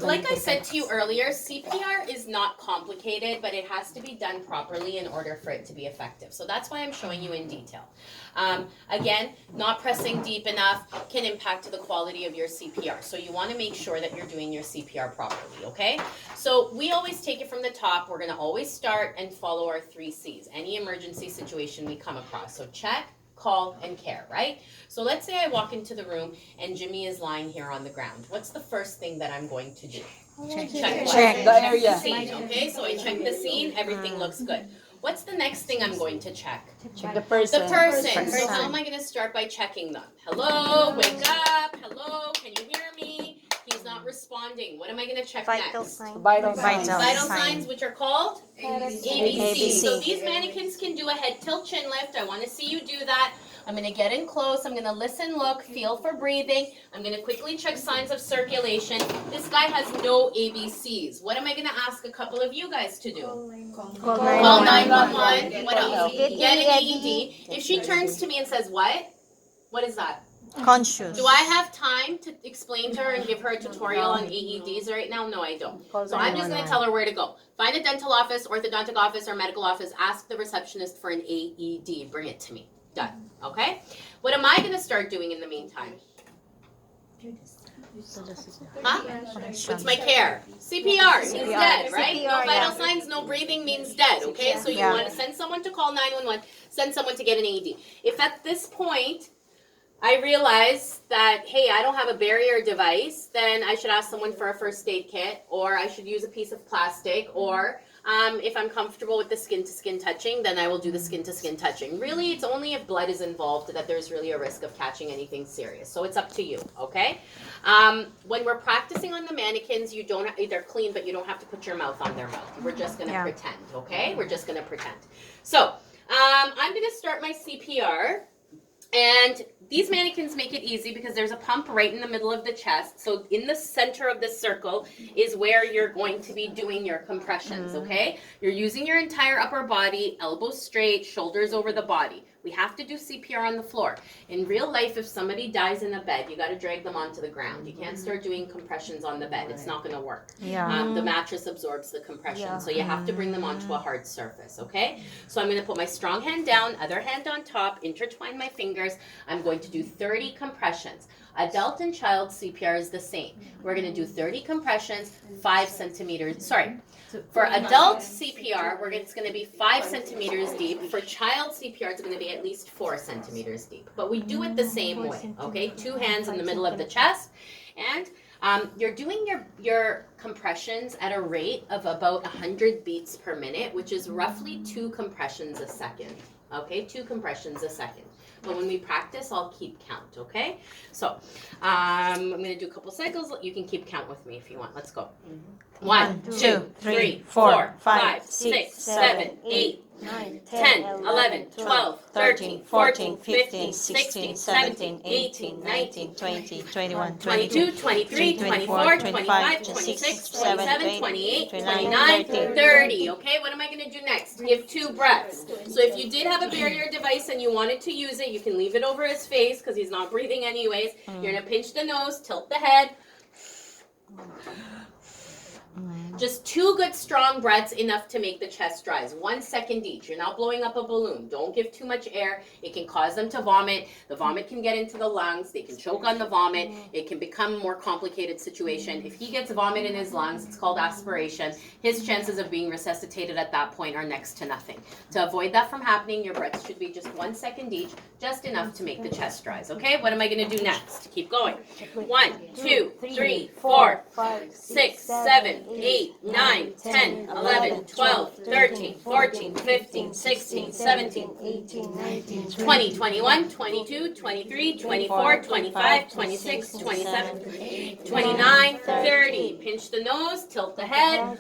Like I said to you earlier, CPR is not complicated, but it has to be done properly in order for it to be effective. So that's why I'm showing you in detail. Again, not pressing deep enough can impact the quality of your CPR. So you want to make sure that you're doing your CPR properly, okay? So we always take it from the top. We're going to always start and follow our 3 C's, any emergency situation we come across. So check, call, and care, right? So let's say I walk into the room and Jimmy is lying here on the ground. What's the first thing that I'm going to do? Check the area. The scene, okay? So I check the scene, everything looks good. What's the next thing I'm going to check? Check the person. The person. So how am I going to start by checking them? Hello, wake up. Hello, can you hear me? He's not responding. What am I going to check next? Vital signs. Vital signs, which are called ABC. ABC. So these mannequins can do a head tilt chin lift. I want to see you do that. I'm going to get in close. I'm going to listen, look, feel for breathing. I'm going to quickly check signs of circulation. This guy has no ABCs. What am I going to ask a couple of you guys to do? Call 911. What else? Get Get an AED. AED. If she turns to me and says, what? What is that? Conscious. Do I have time to explain to her and give her a tutorial on AEDs right now? No, I don't. So I'm just going to tell her where to go. Find a dental office, orthodontic office, or medical office. Ask the receptionist for an AED. Bring it to me. Done. Okay? What am I going to start doing in the meantime? Huh? What's my care? CPR means dead, right? No vital signs, no breathing means dead, okay? So you want to send someone to call 911, send someone to get an AED. If at this point I realize that, hey, I don't have a barrier device, then I should ask someone for a first aid kit, or I should use a piece of plastic, or if I'm comfortable with the skin-to-skin touching, then I will do the skin-to-skin touching. Really, it's only if blood is involved that there's really a risk of catching anything serious. So it's up to you, okay? When we're practicing on the mannequins, you don't, they're clean, but you don't have to put your mouth on their mouth. We're just going to pretend, okay? We're just going to pretend. So I'm going to start my CPR. And these mannequins make it easy because there's a pump right in the middle of the chest. So in the center of the circle is where you're going to be doing your compressions, okay? You're using your entire upper body, elbows straight, shoulders over the body. We have to do CPR on the floor. In real life, if somebody dies in a bed, you got to drag them onto the ground. You can't start doing compressions on the bed. It's not going to work. The mattress absorbs the compression, so you have to bring them onto a hard surface, okay? So I'm going to put my strong hand down, other hand on top, intertwine my fingers. I'm going to do 30 compressions. Adult and child CPR is the same. We're going to do 30 compressions, 5 centimeters, sorry. For adult CPR, it's going to be 5 centimeters deep. For child CPR, it's going to be at least 4 centimeters deep. But we do it the same way, okay? 2 hands in the middle of the chest. And you're doing your compressions at a rate of about 100 beats per minute, which is roughly 2 compressions a second, okay? 2 compressions a second. But when we practice, I'll keep count, okay? So I'm going to do a couple cycles. You can keep count with me if you want. Let's go. 1, 2, 3, 4, 5, 6, 7, 8, 9, 10, 11, 12, 13, 14, 15, 16, 17, 18, 19, 20, 21, 22, 23, 24, 25, 26, 27, 28, 29, 30. Okay, what am I going to do next? Give 2 breaths. So if you did have a barrier device and you wanted to use it, you can leave it over his face because he's not breathing anyways. You're going to pinch the nose, tilt the head. Just 2 good strong breaths, enough to make the chest rise. 1 second each. You're not blowing up a balloon. Don't give too much air. It can cause them to vomit. The vomit can get into the lungs. They can choke on the vomit. It can become a more complicated situation. If he gets vomit in his lungs, it's called aspiration. His chances of being resuscitated at that point are next to nothing. To avoid that from happening, your breaths should be just 1 second each, just enough to make the chest rise. Okay, what am I going to do next? Keep going. 1, 2, 3, 4, 6, 7, 8, 9, 10, 11, 12, 13, 14, 15, 16, 17, 18, 19, 20, 21, 22, 23, 24, 25, 26, 27, 29, 30. Pinch the nose, tilt the head.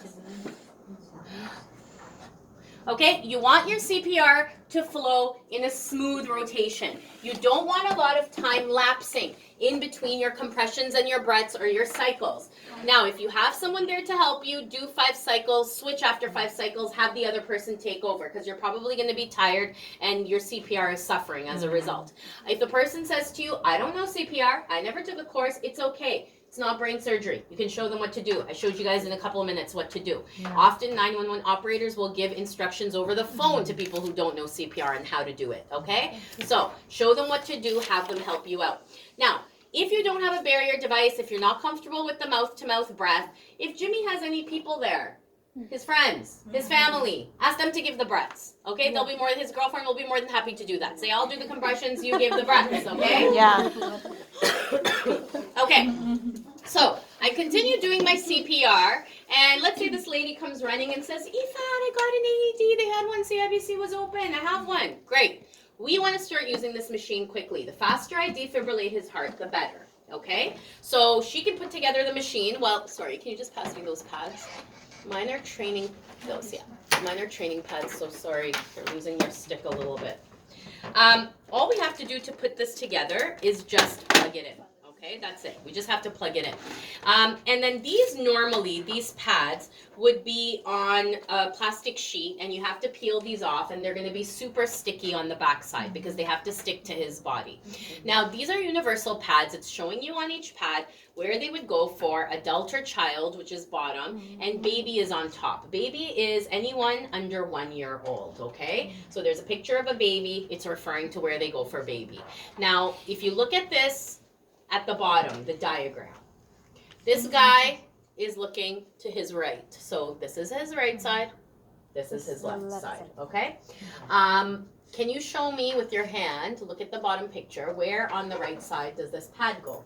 Okay, you want your CPR to flow in a smooth rotation. You don't want a lot of time lapsing in between your compressions and your breaths or your cycles. Now, if you have someone there to help you, do 5 cycles, switch after 5 cycles, have the other person take over because you're probably going to be tired and your CPR is suffering as a result. If the person says to you, I don't know CPR, I never took a course, it's okay. It's not brain surgery. You can show them what to do. I showed you guys in a couple of minutes what to do. Often 911 operators will give instructions over the phone to people who don't know CPR and how to do it, okay? So show them what to do, have them help you out. Now, if you don't have a barrier device, if you're not comfortable with the mouth-to-mouth breath, if Jimmy has any people there, his friends, his family, ask them to give the breaths, okay? They'll be his girlfriend will be more than happy to do that. Say, I'll do the compressions, you give the breaths, okay? Yeah. Okay, so I continue doing my CPR, and let's say this lady comes running and says, EFAD, I got an AED, they had one, CIBC was open, I have one. Great. We want to start using this machine quickly. The faster I defibrillate his heart, the better, okay? So she can put together the machine. Well, sorry, can you just pass me those pads? Mine are training, mine are training pads, so sorry for losing your stick a little bit. All we have to do to put this together is just plug it in. Okay, that's it. We just have to plug it in. And then these pads would be on a plastic sheet, and you have to peel these off, and they're going to be super sticky on the backside because they have to stick to his body. Now, these are universal pads. It's showing you on each pad where they would go for adult or child, which is bottom, and baby is on top. Baby is anyone under 1 year old, okay? So there's a picture of a baby. It's referring to where they go for baby. Now, if you look at this, at the bottom, the diagram. This guy is looking to his right. So this is his right side. This is his left side, okay? Can you show me with your hand, look at the bottom picture, where on the right side does this pad go?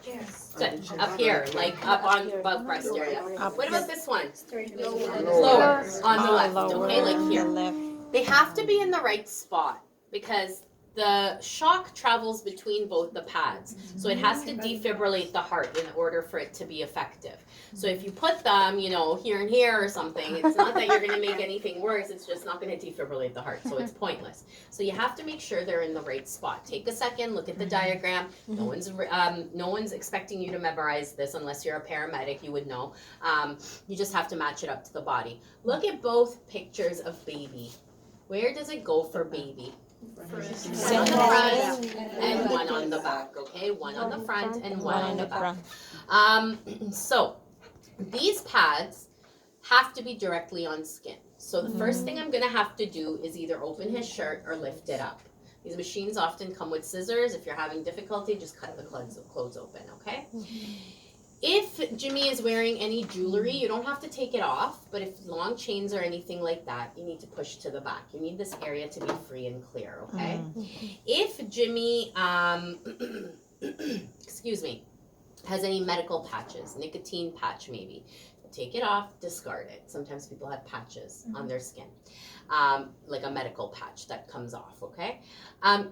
Yes. Good. Up here, like up on above breast area. What about this one? Lower. Lower, on the left, Lower okay, like on here. the left. They have to be in the right spot because the shock travels between both the pads. So it has to defibrillate the heart in order for it to be effective. So if you put them, here and here or something, it's not that you're going to make anything worse, it's just not going to defibrillate the heart. So it's pointless. So you have to make sure they're in the right spot. Take a second, look at the diagram. No one's expecting you to memorize this unless you're a paramedic, you would know. You just have to match it up to the body. Look at both pictures of baby. Where does it go for baby? One on the front and one on the back, okay? One on the front and one on the back. So these pads have to be directly on skin. So the first thing I'm going to have to do is either open his shirt or lift it up. These machines often come with scissors. If you're having difficulty, just cut the clothes open, okay? If Jimmy is wearing any jewelry, you don't have to take it off, but if long chains or anything like that, you need to push to the back. You need this area to be free and clear, okay? If Jimmy, excuse me, has any medical patches, nicotine patch maybe, take it off, discard it. Sometimes people have patches on their skin, like a medical patch that comes off, okay?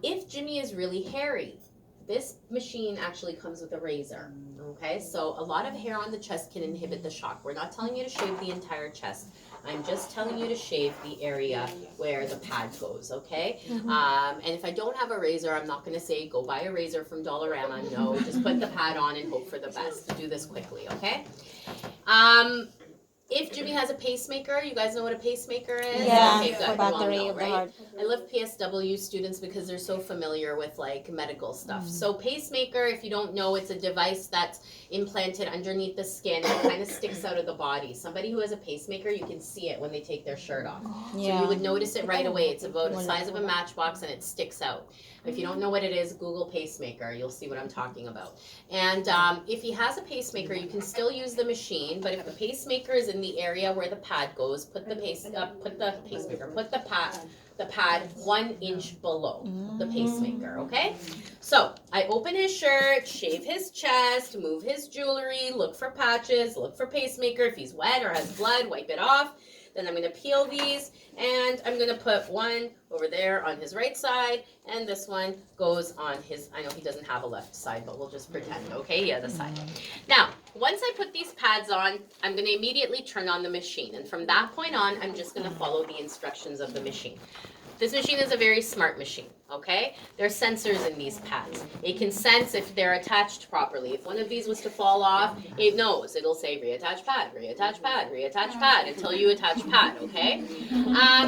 If Jimmy is really hairy, this machine actually comes with a razor, okay? So a lot of hair on the chest can inhibit the shock. We're not telling you to shave the entire chest. I'm just telling you to shave the area where the pad goes, okay? And if I don't have a razor, I'm not gonna say go buy a razor from Dollarama. No, just put the pad on and hope for the best. Do this quickly, okay? If Jimmy has a pacemaker, you guys know what a pacemaker is? Yeah, Okay, good. for You all battery know, of the right? heart. I love PSW students because they're so familiar with like medical stuff. So pacemaker, if you don't know, it's a device that's implanted underneath the skin and kind of sticks out of the body. Somebody who has a pacemaker, you can see it when they take their shirt off. So you would notice it right away. It's about the size of a matchbox and it sticks out. If you don't know what it is, Google pacemaker. You'll see what I'm talking about. And if he has a pacemaker, you can still use the machine. But if the pacemaker is in the area where the pad goes, put the pad 1 inch below the pacemaker. Okay. So I open his shirt, shave his chest, move his jewelry, look for patches, look for pacemaker. If he's wet or has blood, wipe it off. Then I'm going to peel these, and I'm going to put one over there on his right side, and this one goes on his, I know he doesn't have a left side, but we'll just pretend, okay? Yeah, the side. Now, once I put these pads on, I'm going to immediately turn on the machine, and from that point on, I'm just going to follow the instructions of the machine. This machine is a very smart machine, okay? There are sensors in these pads. It can sense if they're attached properly. If one of these was to fall off, it knows. It'll say reattach pad, reattach pad, reattach pad until you attach pad, okay?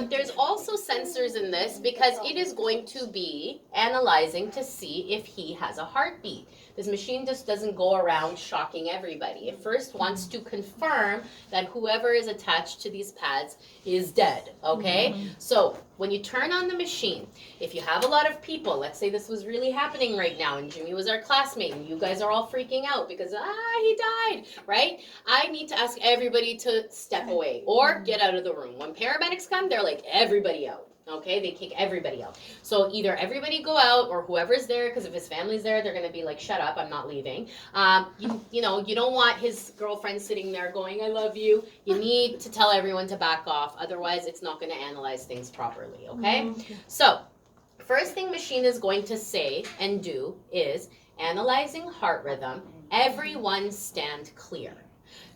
There's also sensors in this because it is going to be analyzing to see if he has a heartbeat. This machine just doesn't go around shocking everybody. It first wants to confirm that whoever is attached to these pads is dead, okay? So when you turn on the machine, if you have a lot of people, let's say this was really happening right now and Jimmy was our classmate and you guys are all freaking out because, he died, right? I need to ask everybody to step away or get out of the room. When paramedics come, they're like, everybody out. Okay, they kick everybody out. So either everybody go out or whoever's there, because if his family's there, they're gonna be like, shut up, I'm not leaving. You don't want his girlfriend sitting there going, I love you. You need to tell everyone to back off, otherwise it's not gonna analyze things properly, okay? So, first thing machine is going to say and do is analyzing heart rhythm, everyone stand clear.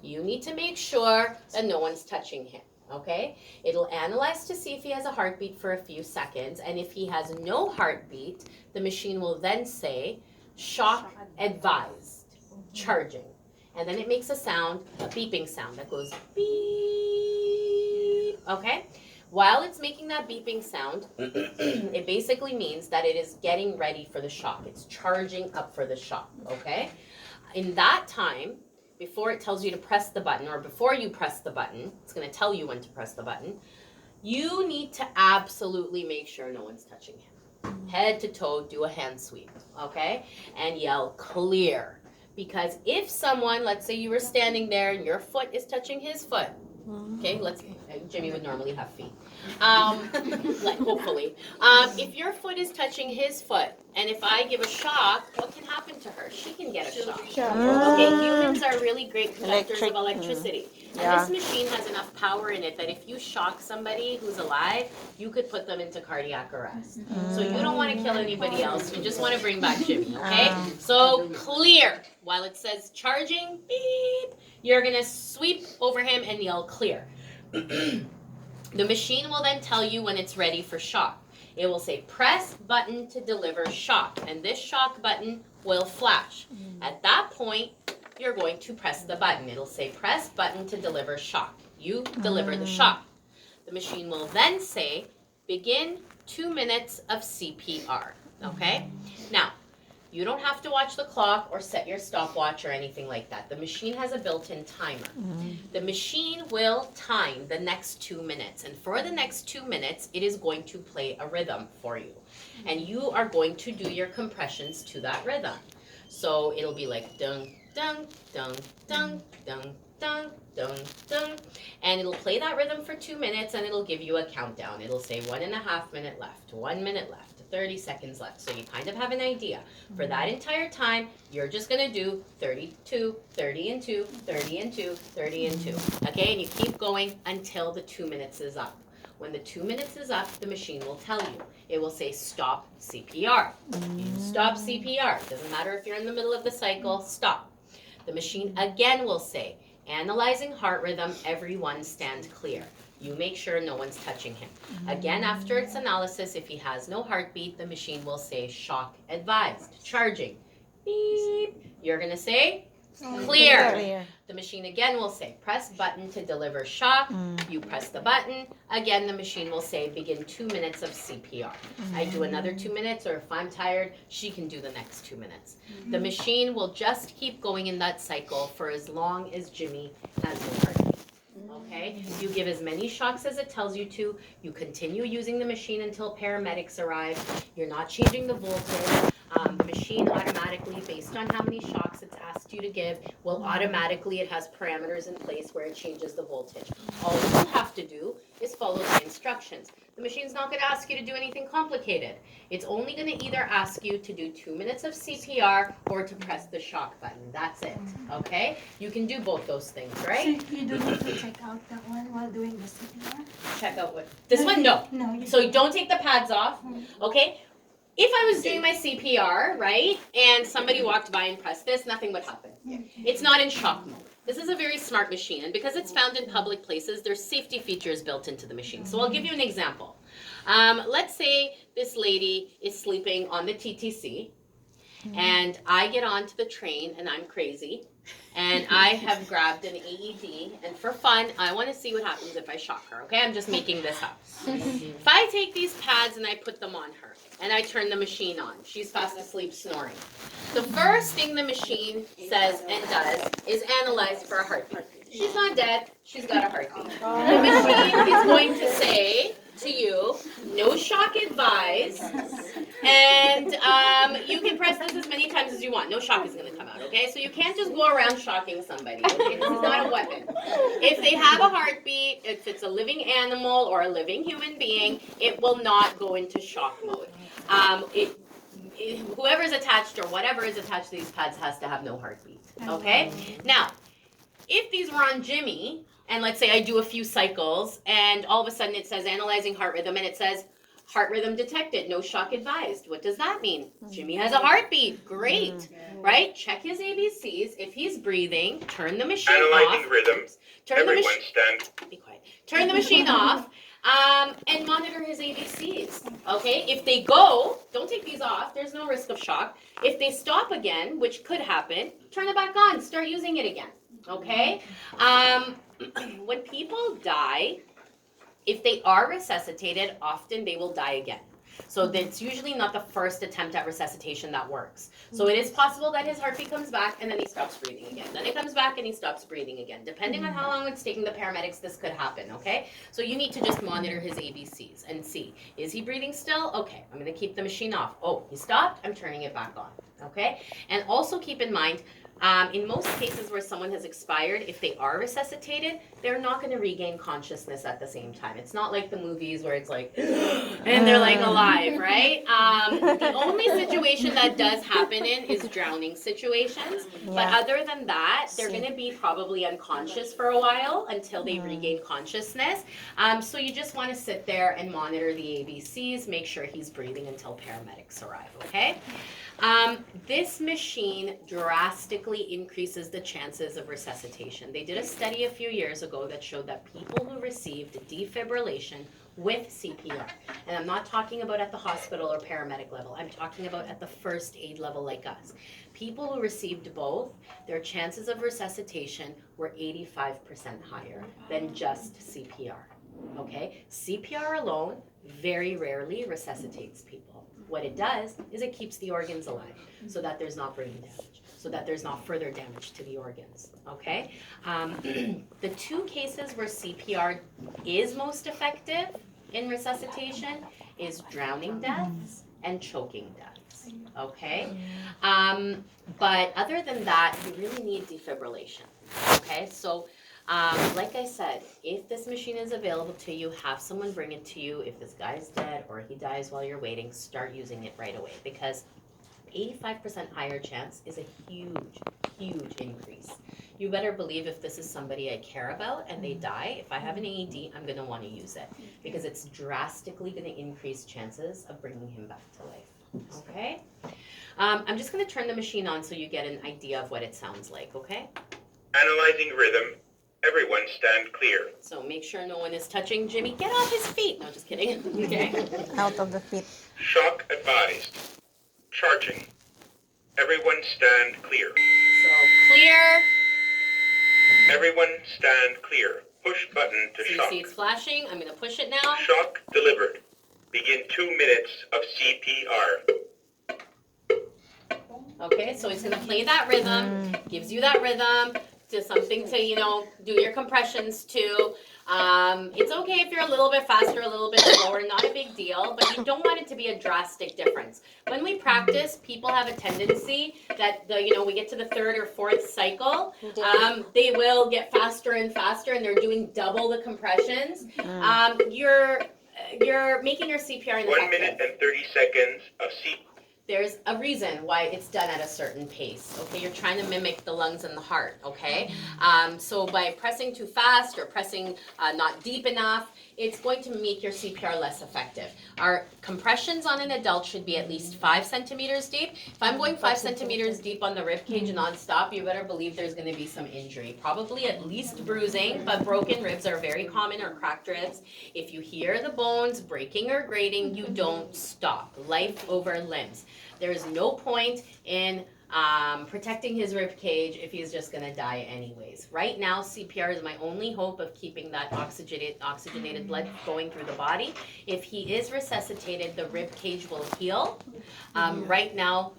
You need to make sure that no one's touching him. Okay, it'll analyze to see if he has a heartbeat for a few seconds, and if he has no heartbeat, the machine will then say, shock advised, charging. And then it makes a sound, a beeping sound that goes beep, okay? While it's making that beeping sound, it basically means that it is getting ready for the shock. It's charging up for the shock, okay? In that time, before it tells you to press the button, or before you press the button, it's going to tell you when to press the button, you need to absolutely make sure no one's touching him. Head to toe, do a hand sweep, okay? And yell, clear. Because if someone, let's say you were standing there and your foot is touching his foot, okay, Jimmy would normally have feet. Hopefully. If your foot is touching his foot, and if I give a shock, what can happen to her? She can get a shock. Okay, humans are really great conductors of electricity. And this machine has enough power in it that if you shock somebody who's alive, you could put them into cardiac arrest. So you don't want to kill anybody else. You just want to bring back Jimmy, okay? So clear. While it says charging, beep, you're going to sweep over him and yell clear. The machine will then tell you when it's ready for shock. It will say press button to deliver shock, and this shock button will flash. At that point, you're going to press the button. It'll say press button to deliver shock. You deliver the shock. The machine will then say begin 2 minutes of CPR, okay? Now, you don't have to watch the clock or set your stopwatch or anything like that. The machine has a built-in timer. The machine will time the next 2 minutes. And for the next 2 minutes, it is going to play a rhythm for you. And you are going to do your compressions to that rhythm. So it'll be like dung, dung, dung, dung, dung, dung, dung, dung. And it'll play that rhythm for 2 minutes and it'll give you a countdown. It'll say 1.5 minutes left, 1 minute left. 30 seconds left. So you kind of have an idea. For that entire time, you're just going to do 32, 30 and 2, 30 and 2, 30 and 2. Okay, and you keep going until the 2 minutes is up. When the 2 minutes is up, the machine will tell you. It will say stop CPR. You stop CPR. Doesn't matter if you're in the middle of the cycle, stop. The machine again will say, analyzing heart rhythm, everyone stand clear. You make sure no one's touching him. Again, after its analysis, if he has no heartbeat, the machine will say shock advised, charging. Beep. You're going to say clear. The machine again will say press button to deliver shock. You press the button. Again, the machine will say begin 2 minutes of CPR. I do another 2 minutes, or if I'm tired, she can do the next 2 minutes. The machine will just keep going in that cycle for as long as Jimmy has no heartbeat. Okay, you give as many shocks as it tells you to. You continue using the machine until paramedics arrive. You're not changing the voltage. The machine automatically, based on how many shocks it's asked you to give, will automatically, it has parameters in place where it changes the voltage. All you have to do is follow the instructions. The machine's not going to ask you to do anything complicated. It's only going to either ask you to do 2 minutes of CPR or to press the shock button. That's it, okay? You can do both those things, right? So you don't need to check out that one while doing the CPR? Check out what? This one? No. No. So don't take the pads off, okay? If I was doing my CPR, right, and somebody walked by and pressed this, nothing would happen. It's not in shock mode. This is a very smart machine, and because it's found in public places, there's safety features built into the machine. So I'll give you an example. Let's say this lady is sleeping on the TTC, and I get onto the train, and I'm crazy, and I have grabbed an AED, and for fun, I want to see what happens if I shock her, okay? I'm just making this up. If I take these pads and I put them on her, and I turn the machine on. She's fast asleep snoring. The first thing the machine says and does is analyze for a heartbeat. She's not dead, she's got a heartbeat. The machine is going to say to you, no shock advised, and you can press this as many times as you want. No shock is going to come out, okay? So you can't just go around shocking somebody, okay? This is not a weapon. If they have a heartbeat, if it's a living animal or a living human being, it will not go into shock mode. Whoever's attached or whatever is attached to these pads has to have no heartbeat, okay? Now, if these were on Jimmy, and let's say I do a few cycles, and all of a sudden it says analyzing heart rhythm, and it says heart rhythm detected, no shock advised. What does that mean? Jimmy has a heartbeat. Great, right? Check his ABCs. If he's breathing, turn the machine Analyzing off. rhythm. Turn Everyone the stand. Be quiet. Turn the machine off. And monitor his ABCs, okay? If they go, don't take these off, there's no risk of shock. If they stop again, which could happen, turn it back on, start using it again, okay? When people die, if they are resuscitated, often they will die again. So it's usually not the first attempt at resuscitation that works. So it is possible that his heartbeat comes back and then he stops breathing again. Then it comes back and he stops breathing again. Depending on how long it's taking the paramedics, this could happen, okay? So you need to just monitor his ABCs and see, is he breathing still? Okay, I'm gonna keep the machine off. Oh, he stopped, I'm turning it back on, okay? And also keep in mind, in most cases where someone has expired, if they are resuscitated, they're not going to regain consciousness at the same time. It's not like the movies where it's like, and they're like alive, right? The only situation that does happen in is drowning situations. But other than that, they're going to be probably unconscious for a while until they regain consciousness. So you just want to sit there and monitor the ABCs, make sure he's breathing until paramedics arrive, okay? This machine drastically increases the chances of resuscitation. They did a study a few years ago that showed that people who received defibrillation with CPR, and I'm not talking about at the hospital or paramedic level, I'm talking about at the first aid level like us. People who received both, their chances of resuscitation were 85% higher than just CPR, okay? CPR alone very rarely resuscitates people. What it does is it keeps the organs alive so that there's not brain damage, so that there's not further damage to the organs, okay? The two cases where CPR is most effective in resuscitation is drowning deaths and choking deaths, okay? But other than that, you really need defibrillation, okay? So like I said, if this machine is available to you, have someone bring it to you. If this guy's dead or he dies while you're waiting, start using it right away, because 85% higher chance is a huge, huge increase. You better believe if this is somebody I care about and they die, if I have an AED, I'm going to want to use it, because it's drastically going to increase chances of bringing him back to life, okay? I'm just going to turn the machine on so you get an idea of what it sounds like, okay? Analyzing rhythm. Everyone stand clear. So make sure no one is touching Jimmy. Get off his feet. No, just kidding. Okay. Out of the feet. Shock advised. Charging. Everyone stand clear. So clear. Everyone stand clear. Push button to So you shock. see it's flashing. I'm going to push it now. Shock delivered. Begin 2 minutes of CPR. Okay, so it's going to play that rhythm. Gives you that rhythm. To something to, you know, do your compressions to. It's okay if you're a little bit faster, a little bit slower, not a big deal, but you don't want it to be a drastic difference. When we practice, people have a tendency that, we get to the third or fourth cycle, they will get faster and faster and they're doing double the compressions. You're making your CPR ineffective. 1 minute and 30 seconds of CPR. There's a reason why it's done at a certain pace, okay? You're trying to mimic the lungs and the heart, okay? So by pressing too fast or pressing not deep enough, it's going to make your CPR less effective. Our compressions on an adult should be at least 5 centimeters deep. If I'm going 5 centimeters deep on the rib cage nonstop, you better believe there's going to be some injury. Probably at least bruising, but broken ribs are very common, or cracked ribs. If you hear the bones breaking or grating, you don't stop. Life over limbs. There's no point in protecting his rib cage if he's just gonna die anyways. Right now, CPR is my only hope of keeping that oxygenated blood going through the body. If he is resuscitated, the rib cage will heal. Right now,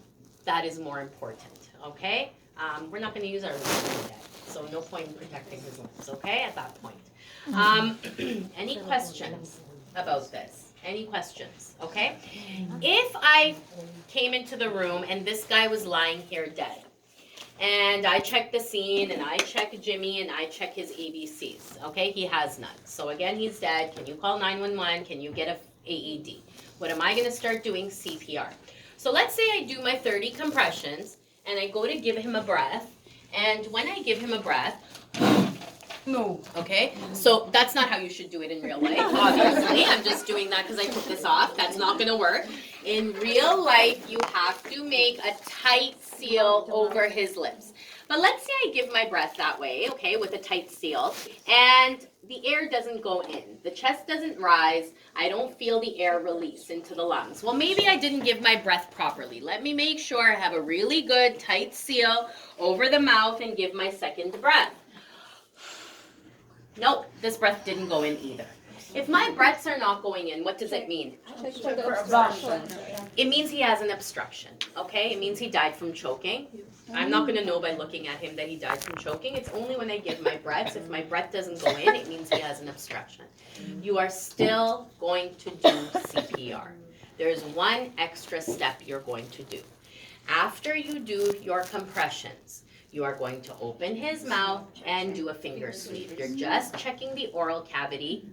that is more important, okay? We're not gonna use our limbs today, so no point in protecting his limbs, okay, at that point. Any questions about this? Any questions, okay? If I came into the room and this guy was lying here dead, and I check the scene, and I check Jimmy, and I check his ABCs, okay? He has none. So again, he's dead. Can you call 911? Can you get a AED? What am I gonna start doing? CPR. So let's say I do my 30 compressions, and I go to give him a breath, and when I give him a breath, no. Okay, so that's not how you should do it in real life, obviously. I'm just doing that because I took this off. That's not gonna work. In real life, you have to make a tight seal over his lips. But let's say I give my breath that way, okay, with a tight seal, and the air doesn't go in. The chest doesn't rise. I don't feel the air release into the lungs. Well, maybe I didn't give my breath properly. Let me make sure I have a really good tight seal over the mouth and give my second breath. Nope, this breath didn't go in either. If my breaths are not going in, what does it mean? It means he has an obstruction, okay? It means he died from choking. I'm not gonna know by looking at him that he died from choking. It's only when I give my breaths. If my breath doesn't go in, it means he has an obstruction. You are still going to do CPR. There's one extra step you're going to do. After you do your compressions, you are going to open his mouth and do a finger sweep. You're just checking the oral cavity,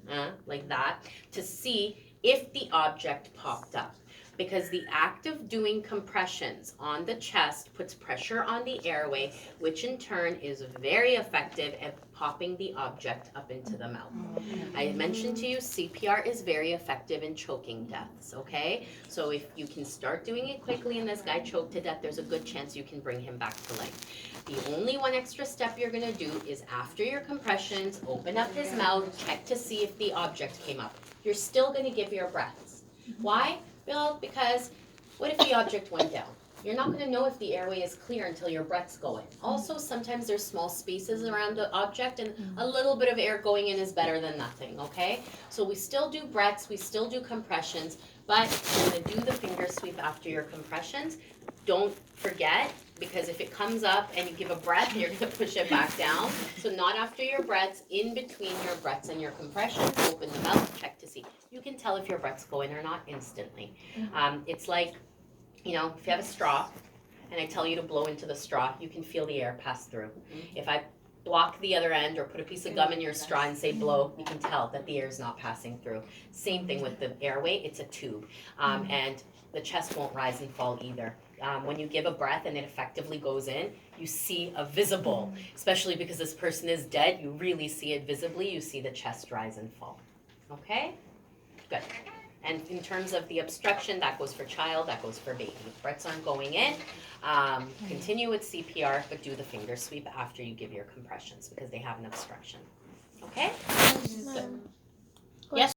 like that, to see if the object popped up. Because the act of doing compressions on the chest puts pressure on the airway, which in turn is very effective at popping the object up into the mouth. I mentioned to you, CPR is very effective in choking deaths, okay? So if you can start doing it quickly and this guy choked to death, there's a good chance you can bring him back to life. The only one extra step you're gonna do is after your compressions, open up his mouth, check to see if the object came up. You're still gonna give your breaths. Why? Well, because what if the object went down? You're not going to know if the airway is clear until your breath's going. Also, sometimes there's small spaces around the object, and a little bit of air going in is better than nothing, okay? So we still do breaths, we still do compressions, but you're going to do the finger sweep after your compressions. Don't forget, because if it comes up and you give a breath, you're going to push it back down. So not after your breaths, in between your breaths and your compressions, open the mouth, check to see. You can tell if your breaths go in or not instantly. It's like, you know, if you have a straw and I tell you to blow into the straw, you can feel the air pass through. If I block the other end or put a piece of gum in your straw and say blow, you can tell that the air is not passing through. Same thing with the airway, it's a tube. And the chest won't rise and fall either. When you give a breath and it effectively goes in, you see a visible, especially because this person is dead, you really see it visibly, you see the chest rise and fall. Okay? Good. And in terms of the obstruction, that goes for child, that goes for baby. If breaths aren't going in, continue with CPR, but do the finger sweep after you give your compressions because they have an obstruction. Okay? Good. Yes?